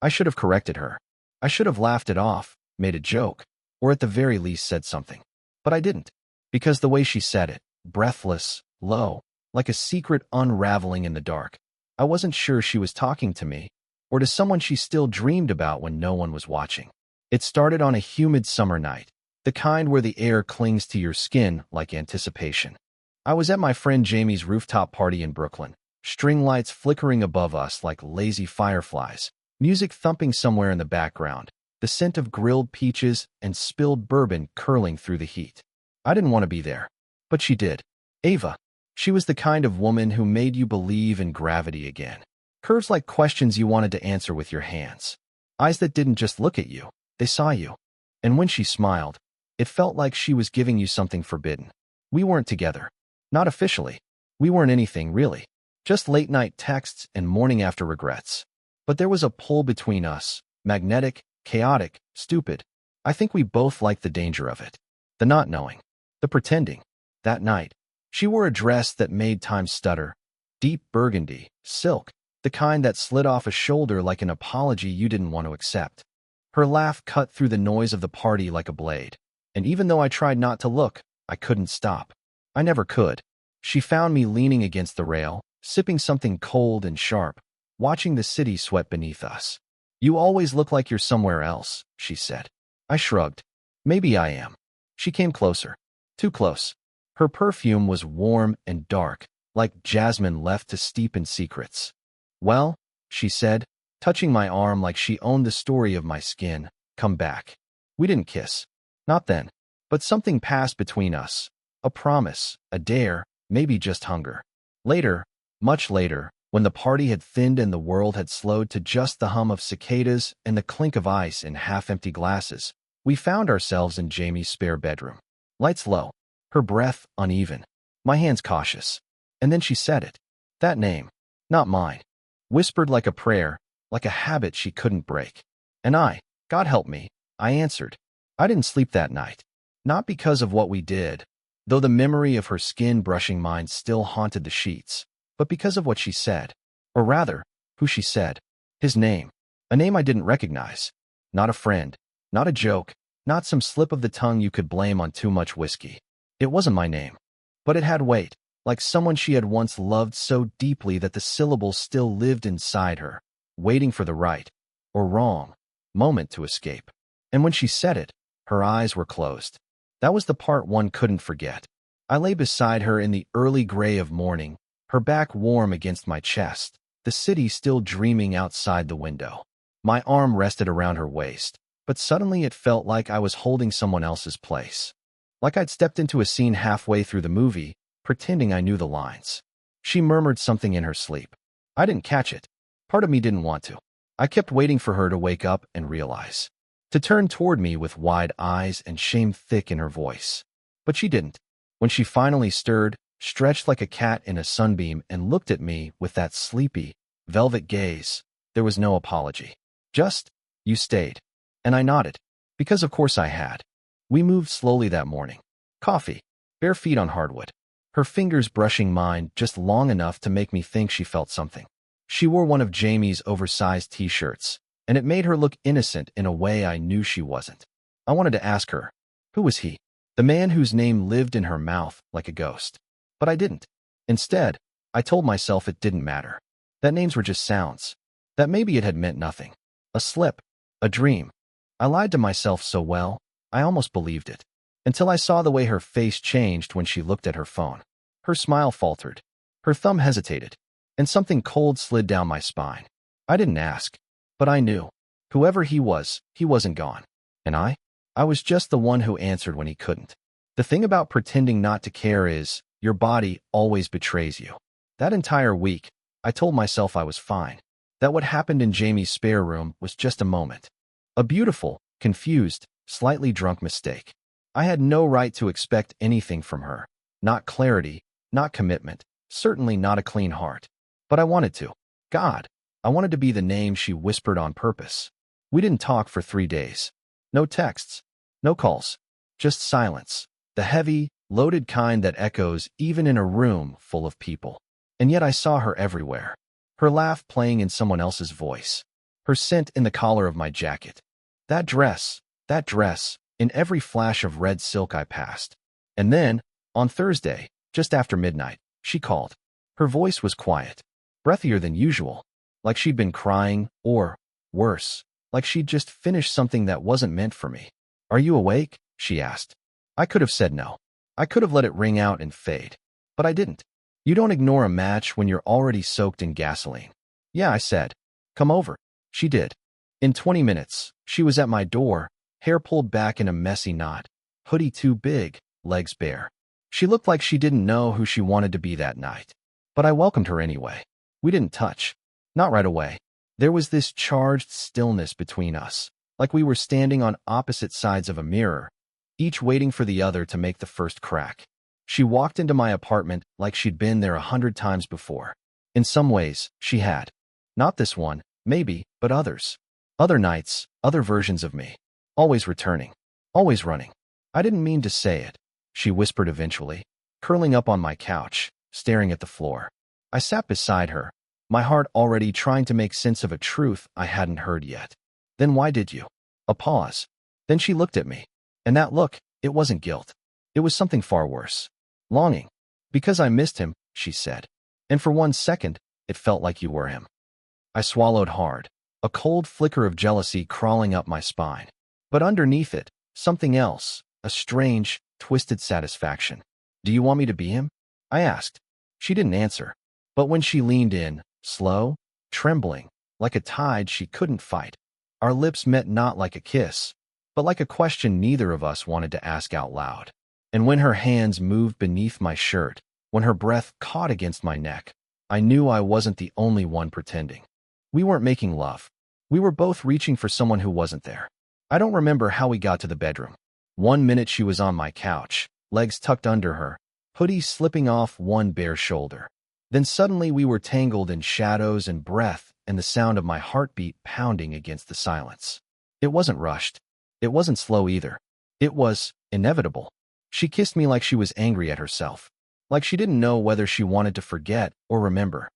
I should have corrected her. I should have laughed it off, made a joke, or at the very least said something. But I didn't. Because the way she said it, breathless, low, like a secret unraveling in the dark, I wasn't sure she was talking to me, or to someone she still dreamed about when no one was watching. It started on a humid summer night, the kind where the air clings to your skin like anticipation. I was at my friend Jamie's rooftop party in Brooklyn, string lights flickering above us like lazy fireflies, music thumping somewhere in the background, the scent of grilled peaches and spilled bourbon curling through the heat. I didn't want to be there, but she did. Ava. She was the kind of woman who made you believe in gravity again. Curves like questions you wanted to answer with your hands. Eyes that didn't just look at you, they saw you. And when she smiled, it felt like she was giving you something forbidden. We weren't together. Not officially. We weren't anything, really. Just late-night texts and morning-after regrets. But there was a pull between us, magnetic, chaotic, stupid. I think we both liked the danger of it. The not knowing. The pretending. That night, she wore a dress that made time stutter. Deep burgundy, silk, the kind that slid off a shoulder like an apology you didn't want to accept. Her laugh cut through the noise of the party like a blade. And even though I tried not to look, I couldn't stop. I never could. She found me leaning against the rail, sipping something cold and sharp, watching the city sweat beneath us. You always look like you're somewhere else, she said. I shrugged. Maybe I am. She came closer. Too close. Her perfume was warm and dark, like jasmine left to steep in secrets. Well, she said, touching my arm like she owned the story of my skin, come back. We didn't kiss. Not then. But something passed between us. A promise, a dare, maybe just hunger. Later, much later, when the party had thinned and the world had slowed to just the hum of cicadas and the clink of ice in half-empty glasses, we found ourselves in Jamie's spare bedroom. Lights low, her breath uneven, my hands cautious. And then she said it. That name, not mine. Whispered like a prayer, like a habit she couldn't break. And God help me, I answered. I didn't sleep that night. Not because of what we did, though the memory of her skin brushing mine still haunted the sheets, but because of what she said. Or rather, who she said. His name. A name I didn't recognize. Not a friend. Not a joke. Not some slip of the tongue you could blame on too much whiskey. It wasn't my name. But it had weight, like someone she had once loved so deeply that the syllables still lived inside her, waiting for the right, or wrong, moment to escape. And when she said it, her eyes were closed. That was the part one couldn't forget. I lay beside her in the early gray of morning, her back warm against my chest, the city still dreaming outside the window. My arm rested around her waist, but suddenly it felt like I was holding someone else's place. Like I'd stepped into a scene halfway through the movie, pretending I knew the lines. She murmured something in her sleep. I didn't catch it. Part of me didn't want to. I kept waiting for her to wake up and realize. To turn toward me with wide eyes and shame thick in her voice. But she didn't. When she finally stirred, stretched like a cat in a sunbeam and looked at me with that sleepy, velvet gaze, there was no apology. Just, you stayed. And I nodded. Because of course I had. We moved slowly that morning. Coffee. Bare feet on hardwood. Her fingers brushing mine just long enough to make me think she felt something. She wore one of Jamie's oversized t-shirts, and it made her look innocent in a way I knew she wasn't. I wanted to ask her, who was he? The man whose name lived in her mouth like a ghost. But I didn't. Instead, I told myself it didn't matter. That names were just sounds. That maybe it had meant nothing. A slip. A dream. I lied to myself so well, I almost believed it. Until I saw the way her face changed when she looked at her phone. Her smile faltered. Her thumb hesitated. And something cold slid down my spine. I didn't ask. But I knew. Whoever he wasn't gone. And I was just the one who answered when he couldn't. The thing about pretending not to care is, your body always betrays you. That entire week, I told myself I was fine. That what happened in Jamie's spare room was just a moment. A beautiful, confused, slightly drunk mistake. I had no right to expect anything from her. Not clarity, not commitment, certainly not a clean heart. But I wanted to. God. I wanted to be the name she whispered on purpose. We didn't talk for 3 days. No texts. No calls. Just silence. The heavy, loaded kind that echoes even in a room full of people. And yet I saw her everywhere. Her laugh playing in someone else's voice. her scent in the collar of my jacket. That dress, in every flash of red silk I passed. And then, on Thursday, just after midnight, she called. Her voice was quiet, breathier than usual, like she'd been crying, or, worse, like she'd just finished something that wasn't meant for me. "Are you awake?" she asked. I could have said no. I could have let it ring out and fade. But I didn't. You don't ignore a match when you're already soaked in gasoline. "Yeah," I said. "Come over." She did. In 20 minutes, she was at my door, hair pulled back in a messy knot, hoodie too big, legs bare. She looked like she didn't know who she wanted to be that night. But I welcomed her anyway. We didn't touch. Not right away. There was this charged stillness between us, like we were standing on opposite sides of a mirror, each waiting for the other to make the first crack. She walked into my apartment like she'd been there 100 times before. In some ways, she had. Not this one, maybe, but others. Other nights, other versions of me. Always returning. Always running. I didn't mean to say it, she whispered eventually, curling up on my couch, staring at the floor. I sat beside her, my heart already trying to make sense of a truth I hadn't heard yet. "Then why did you?" A pause. Then she looked at me. And that look, it wasn't guilt. It was something far worse. Longing. "Because I missed him," she said. "And for 1 second, it felt like you were him." I swallowed hard, a cold flicker of jealousy crawling up my spine. But underneath it, something else, a strange, twisted satisfaction. "Do you want me to be him?" I asked. She didn't answer. But when she leaned in, slow, trembling, like a tide she couldn't fight, our lips met not like a kiss, but like a question neither of us wanted to ask out loud. And when her hands moved beneath my shirt, when her breath caught against my neck, I knew I wasn't the only one pretending. We weren't making love. We were both reaching for someone who wasn't there. I don't remember how we got to the bedroom. 1 minute she was on my couch, legs tucked under her, hoodie slipping off one bare shoulder. Then suddenly we were tangled in shadows and breath and the sound of my heartbeat pounding against the silence. It wasn't rushed. It wasn't slow either. It was inevitable. She kissed me like she was angry at herself, like she didn't know whether she wanted to forget or remember.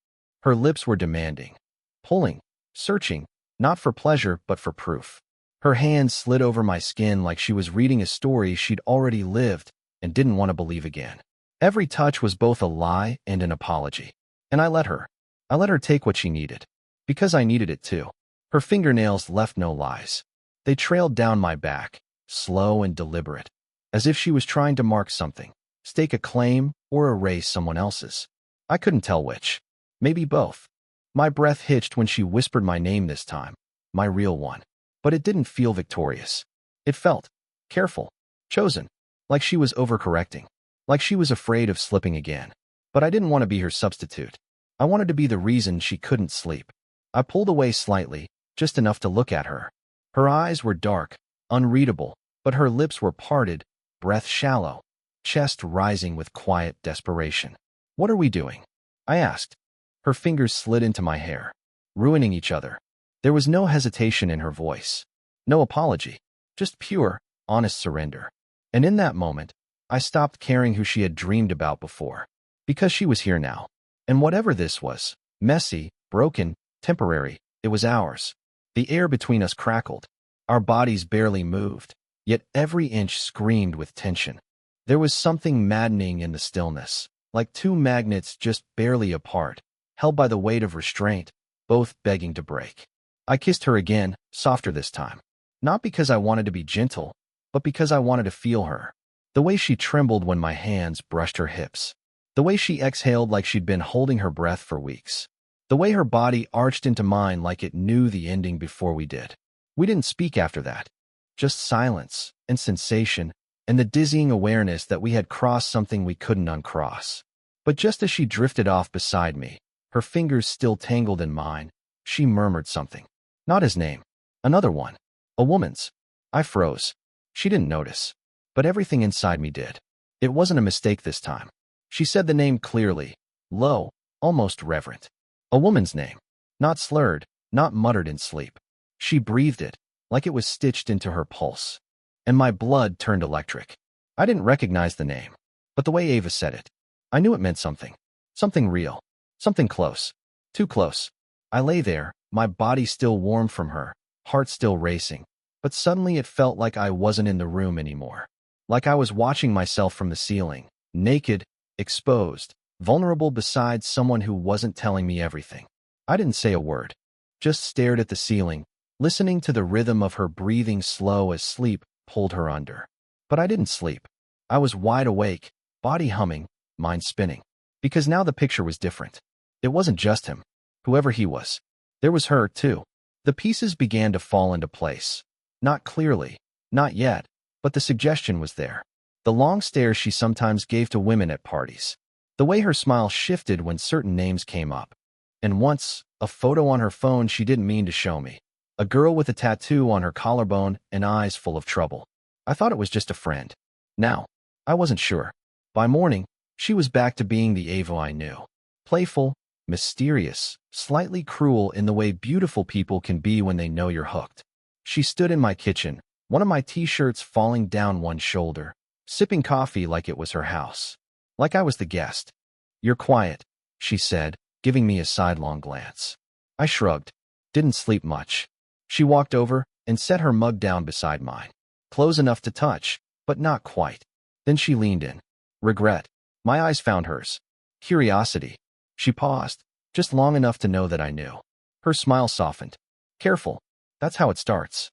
Her lips were demanding, pulling, searching, not for pleasure but for proof. Her hands slid over my skin like she was reading a story she'd already lived and didn't want to believe again. Every touch was both a lie and an apology. And I let her. I let her take what she needed. Because I needed it too. Her fingernails left no lies. They trailed down my back, slow and deliberate, as if she was trying to mark something, stake a claim, or erase someone else's. I couldn't tell which. Maybe both. My breath hitched when she whispered my name this time, my real one. But it didn't feel victorious. It felt careful, chosen, like she was overcorrecting, like she was afraid of slipping again. But I didn't want to be her substitute. I wanted to be the reason she couldn't sleep. I pulled away slightly, just enough to look at her. Her eyes were dark, unreadable, but her lips were parted, breath shallow, chest rising with quiet desperation. "What are we doing?" I asked. Her fingers slid into my hair, ruining each other. There was no hesitation in her voice, no apology, just pure, honest surrender. And in that moment, I stopped caring who she had dreamed about before, because she was here now. And whatever this was, messy, broken, temporary, it was ours. The air between us crackled. Our bodies barely moved, yet every inch screamed with tension. There was something maddening in the stillness, like two magnets just barely apart, held by the weight of restraint, both begging to break. I kissed her again, softer this time. Not because I wanted to be gentle, but because I wanted to feel her. The way she trembled when my hands brushed her hips. The way she exhaled like she'd been holding her breath for weeks. The way her body arched into mine like it knew the ending before we did. We didn't speak after that. Just silence and sensation and the dizzying awareness that we had crossed something we couldn't uncross. But just as she drifted off beside me, her fingers still tangled in mine, she murmured something. Not his name. Another one. A woman's. I froze. She didn't notice. But everything inside me did. It wasn't a mistake this time. She said the name clearly, low, almost reverent. A woman's name. Not slurred, not muttered in sleep. She breathed it, like it was stitched into her pulse. And my blood turned electric. I didn't recognize the name, but the way Ava said it, I knew it meant something. Something real. Something close. Too close. I lay there, my body still warm from her, heart still racing. But suddenly it felt like I wasn't in the room anymore. Like I was watching myself from the ceiling, naked, exposed, vulnerable beside someone who wasn't telling me everything. I didn't say a word, just stared at the ceiling, listening to the rhythm of her breathing slow as sleep pulled her under. But I didn't sleep. I was wide awake, body humming, mind spinning. Because now the picture was different. It wasn't just him, whoever he was. There was her, too. The pieces began to fall into place. Not clearly, not yet, but the suggestion was there. The long stares she sometimes gave to women at parties. The way her smile shifted when certain names came up. And once, a photo on her phone she didn't mean to show me. A girl with a tattoo on her collarbone and eyes full of trouble. I thought it was just a friend. Now, I wasn't sure. By morning, she was back to being the Ava I knew. Playful, mysterious, slightly cruel in the way beautiful people can be when they know you're hooked. She stood in my kitchen, one of my t-shirts falling down one shoulder, sipping coffee like it was her house. Like I was the guest. "You're quiet," she said, giving me a sidelong glance. I shrugged. Didn't sleep much. She walked over and set her mug down beside mine. Close enough to touch, but not quite. Then she leaned in. Regret. My eyes found hers. Curiosity. She paused, just long enough to know that I knew. Her smile softened. Careful. That's how it starts.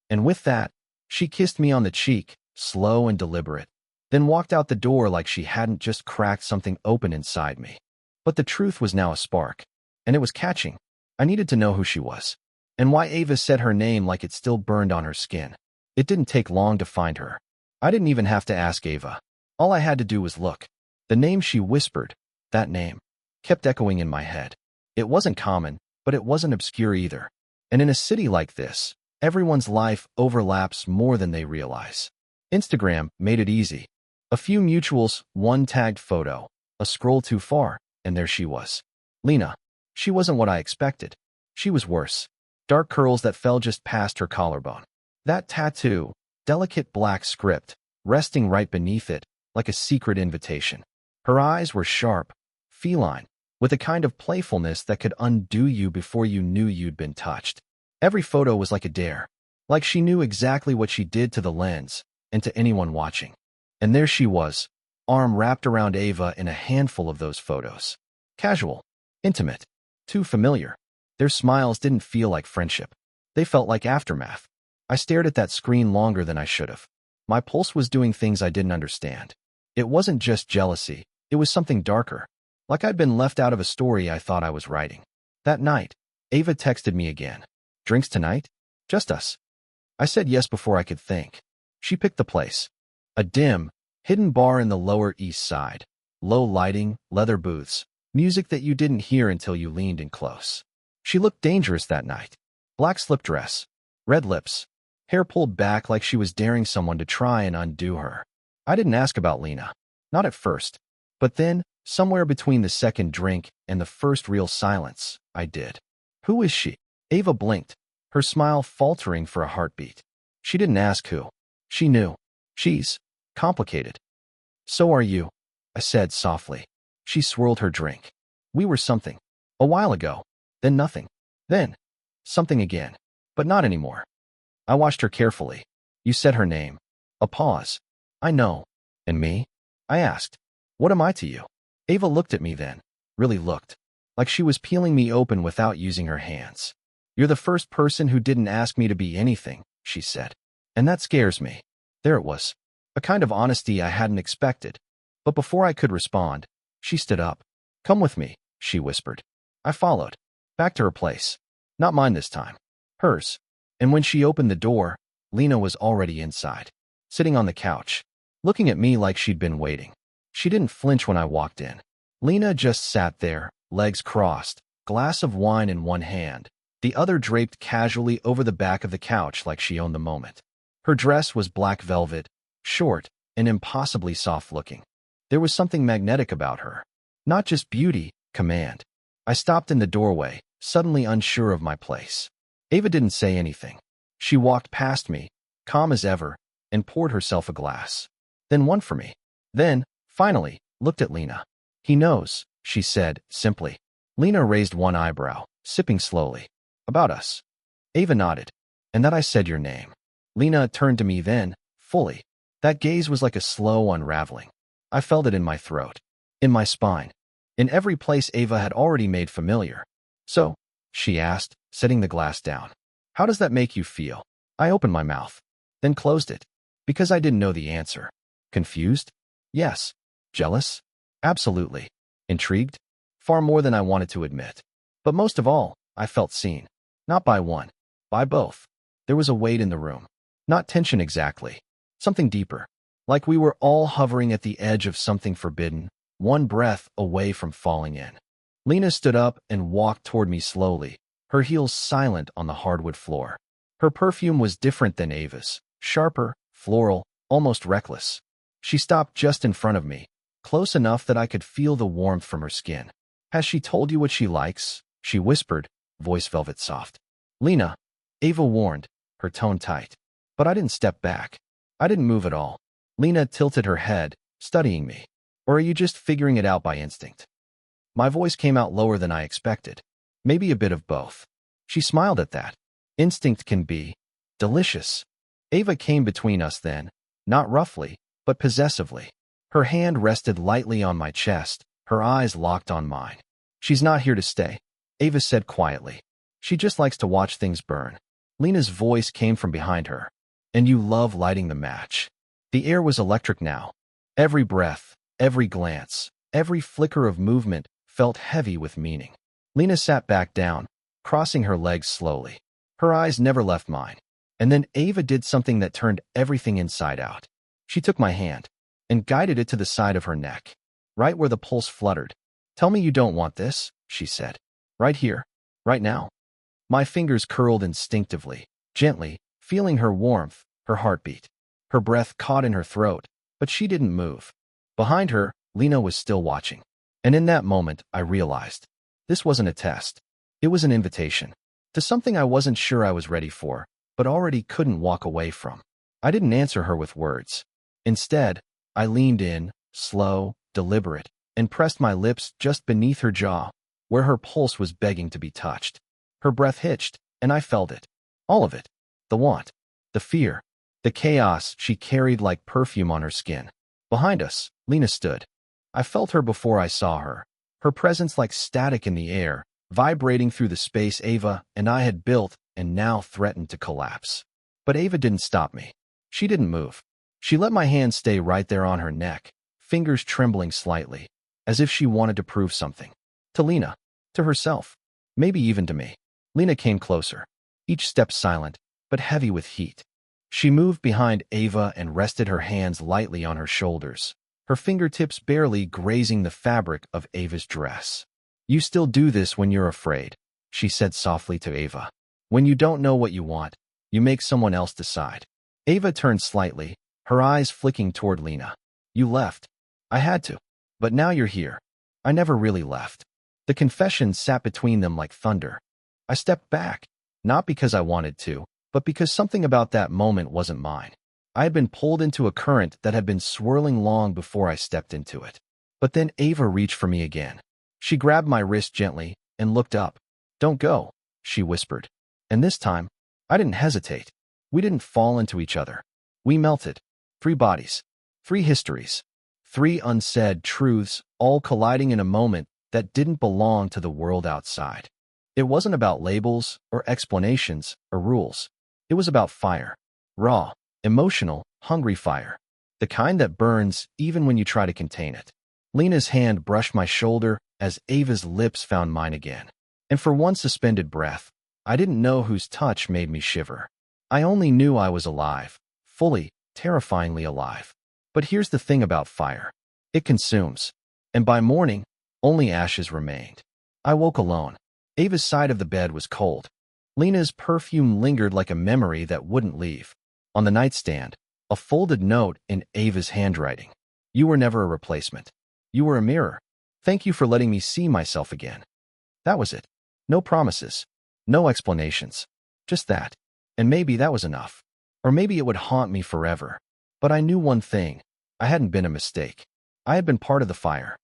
And with that, she kissed me on the cheek, slow and deliberate, then walked out the door like she hadn't just cracked something open inside me. But the truth was now a spark, and it was catching. I needed to know who she was, and why Ava said her name like it still burned on her skin. It didn't take long to find her. I didn't even have to ask Ava. All I had to do was look. The name she whispered, that name, kept echoing in my head. It wasn't common, but it wasn't obscure either. And in a city like this, everyone's life overlaps more than they realize. Instagram made it easy. A few mutuals, one tagged photo, a scroll too far, and there she was. Lena. She wasn't what I expected. She was worse. Dark curls that fell just past her collarbone. That tattoo, delicate black script, resting right beneath it, like a secret invitation. Her eyes were sharp, feline, with a kind of playfulness that could undo you before you knew you'd been touched. Every photo was like a dare, like she knew exactly what she did to the lens and to anyone watching. And there she was, arm wrapped around Ava in a handful of those photos. Casual, intimate, too familiar. Their smiles didn't feel like friendship. They felt like aftermath. I stared at that screen longer than I should have. My pulse was doing things I didn't understand. It wasn't just jealousy, it was something darker. Like I'd been left out of a story I thought I was writing. That night, Ava texted me again. Drinks tonight? Just us. I said yes before I could think. She picked the place. A dim, hidden bar in the Lower East Side. Low lighting, leather booths, music that you didn't hear until you leaned in close. She looked dangerous that night. Black slip dress, red lips, hair pulled back like she was daring someone to try and undo her. I didn't ask about Lena. Not at first. But then, somewhere between the second drink and the first real silence, I did. Who is she? Ava blinked, her smile faltering for a heartbeat. She didn't ask who. She knew. She's complicated. So are you, I said softly. She swirled her drink. We were something. A while ago. Then nothing. Then something again. But not anymore. I watched her carefully. You said her name. A pause. I know. And me? I asked. What am I to you? Ava looked at me then. Really looked. Like she was peeling me open without using her hands. You're the first person who didn't ask me to be anything, she said. And that scares me. There it was. A kind of honesty I hadn't expected. But before I could respond, she stood up. Come with me, she whispered. I followed. Back to her place. Not mine this time. Hers. And when she opened the door, Lena was already inside. Sitting on the couch. Looking at me like she'd been waiting. She didn't flinch when I walked in. Lena just sat there, legs crossed, glass of wine in one hand, the other draped casually over the back of the couch like she owned the moment. Her dress was black velvet, short, and impossibly soft-looking. There was something magnetic about her. Not just beauty, command. I stopped in the doorway, suddenly unsure of my place. Ava didn't say anything. She walked past me, calm as ever, and poured herself a glass. Then one for me. Then, finally, looked at Lena. He knows, she said, simply. Lena raised one eyebrow, sipping slowly. About us. Ava nodded. And that I said your name. Lena turned to me then, fully. That gaze was like a slow unraveling. I felt it in my throat, in my spine, in every place Ava had already made familiar. So, she asked, setting the glass down. How does that make you feel? I opened my mouth, then closed it, because I didn't know the answer. Confused? Yes. Jealous? Absolutely. Intrigued? Far more than I wanted to admit. But most of all, I felt seen. Not by one, by both. There was a weight in the room. Not tension exactly. Something deeper. Like we were all hovering at the edge of something forbidden, one breath away from falling in. Lena stood up and walked toward me slowly, her heels silent on the hardwood floor. Her perfume was different than Ava's, sharper, floral, almost reckless. She stopped just in front of me, close enough that I could feel the warmth from her skin. Has she told you what she likes? She whispered, voice velvet soft. Lena, Ava warned, her tone tight. But I didn't step back. I didn't move at all. Lena tilted her head, studying me. Or are you just figuring it out by instinct? My voice came out lower than I expected. Maybe a bit of both. She smiled at that. Instinct can be delicious. Ava came between us then, not roughly, but possessively. Her hand rested lightly on my chest, her eyes locked on mine. She's not here to stay, Ava said quietly. She just likes to watch things burn. Lena's voice came from behind her. And you love lighting the match. The air was electric now. Every breath, every glance, every flicker of movement felt heavy with meaning. Lena sat back down, crossing her legs slowly. Her eyes never left mine. And then Ava did something that turned everything inside out. She took my hand and guided it to the side of her neck, right where the pulse fluttered. Tell me you don't want this, she said. Right here, right now. My fingers curled instinctively, gently, feeling her warmth, her heartbeat. Her breath caught in her throat, but she didn't move. Behind her, Lena was still watching. And in that moment, I realized. This wasn't a test. It was an invitation. To something I wasn't sure I was ready for, but already couldn't walk away from. I didn't answer her with words. Instead, I leaned in, slow, deliberate, and pressed my lips just beneath her jaw, where her pulse was begging to be touched. Her breath hitched, and I felt it. All of it. The want, the fear, the chaos she carried like perfume on her skin. Behind us, Lena stood. I felt her before I saw her, her presence like static in the air, vibrating through the space Ava and I had built and now threatened to collapse. But Ava didn't stop me. She didn't move. She let my hand stay right there on her neck, fingers trembling slightly, as if she wanted to prove something. To Lena, to herself, maybe even to me. Lena came closer, each step silent, but heavy with heat. She moved behind Ava and rested her hands lightly on her shoulders, her fingertips barely grazing the fabric of Ava's dress. You still do this when you're afraid, she said softly to Ava. When you don't know what you want, you make someone else decide. Ava turned slightly, her eyes flicking toward Lena. You left. I had to. But now you're here. I never really left. The confession sat between them like thunder. I stepped back, not because I wanted to, but because something about that moment wasn't mine. I had been pulled into a current that had been swirling long before I stepped into it. But then Ava reached for me again. She grabbed my wrist gently and looked up. Don't go, she whispered. And this time, I didn't hesitate. We didn't fall into each other. We melted. 3 bodies. 3 histories. 3 unsaid truths, all colliding in a moment that didn't belong to the world outside. It wasn't about labels or explanations or rules. It was about fire. Raw, emotional, hungry fire. The kind that burns even when you try to contain it. Lena's hand brushed my shoulder as Ava's lips found mine again. And for one suspended breath, I didn't know whose touch made me shiver. I only knew I was alive, fully, terrifyingly alive. But here's the thing about fire. It consumes. And by morning, only ashes remained. I woke alone. Ava's side of the bed was cold. Lena's perfume lingered like a memory that wouldn't leave. On the nightstand, a folded note in Ava's handwriting. You were never a replacement. You were a mirror. Thank you for letting me see myself again. That was it. No promises. No explanations. Just that. And maybe that was enough. Or maybe it would haunt me forever. But I knew one thing. I hadn't been a mistake. I had been part of the fire.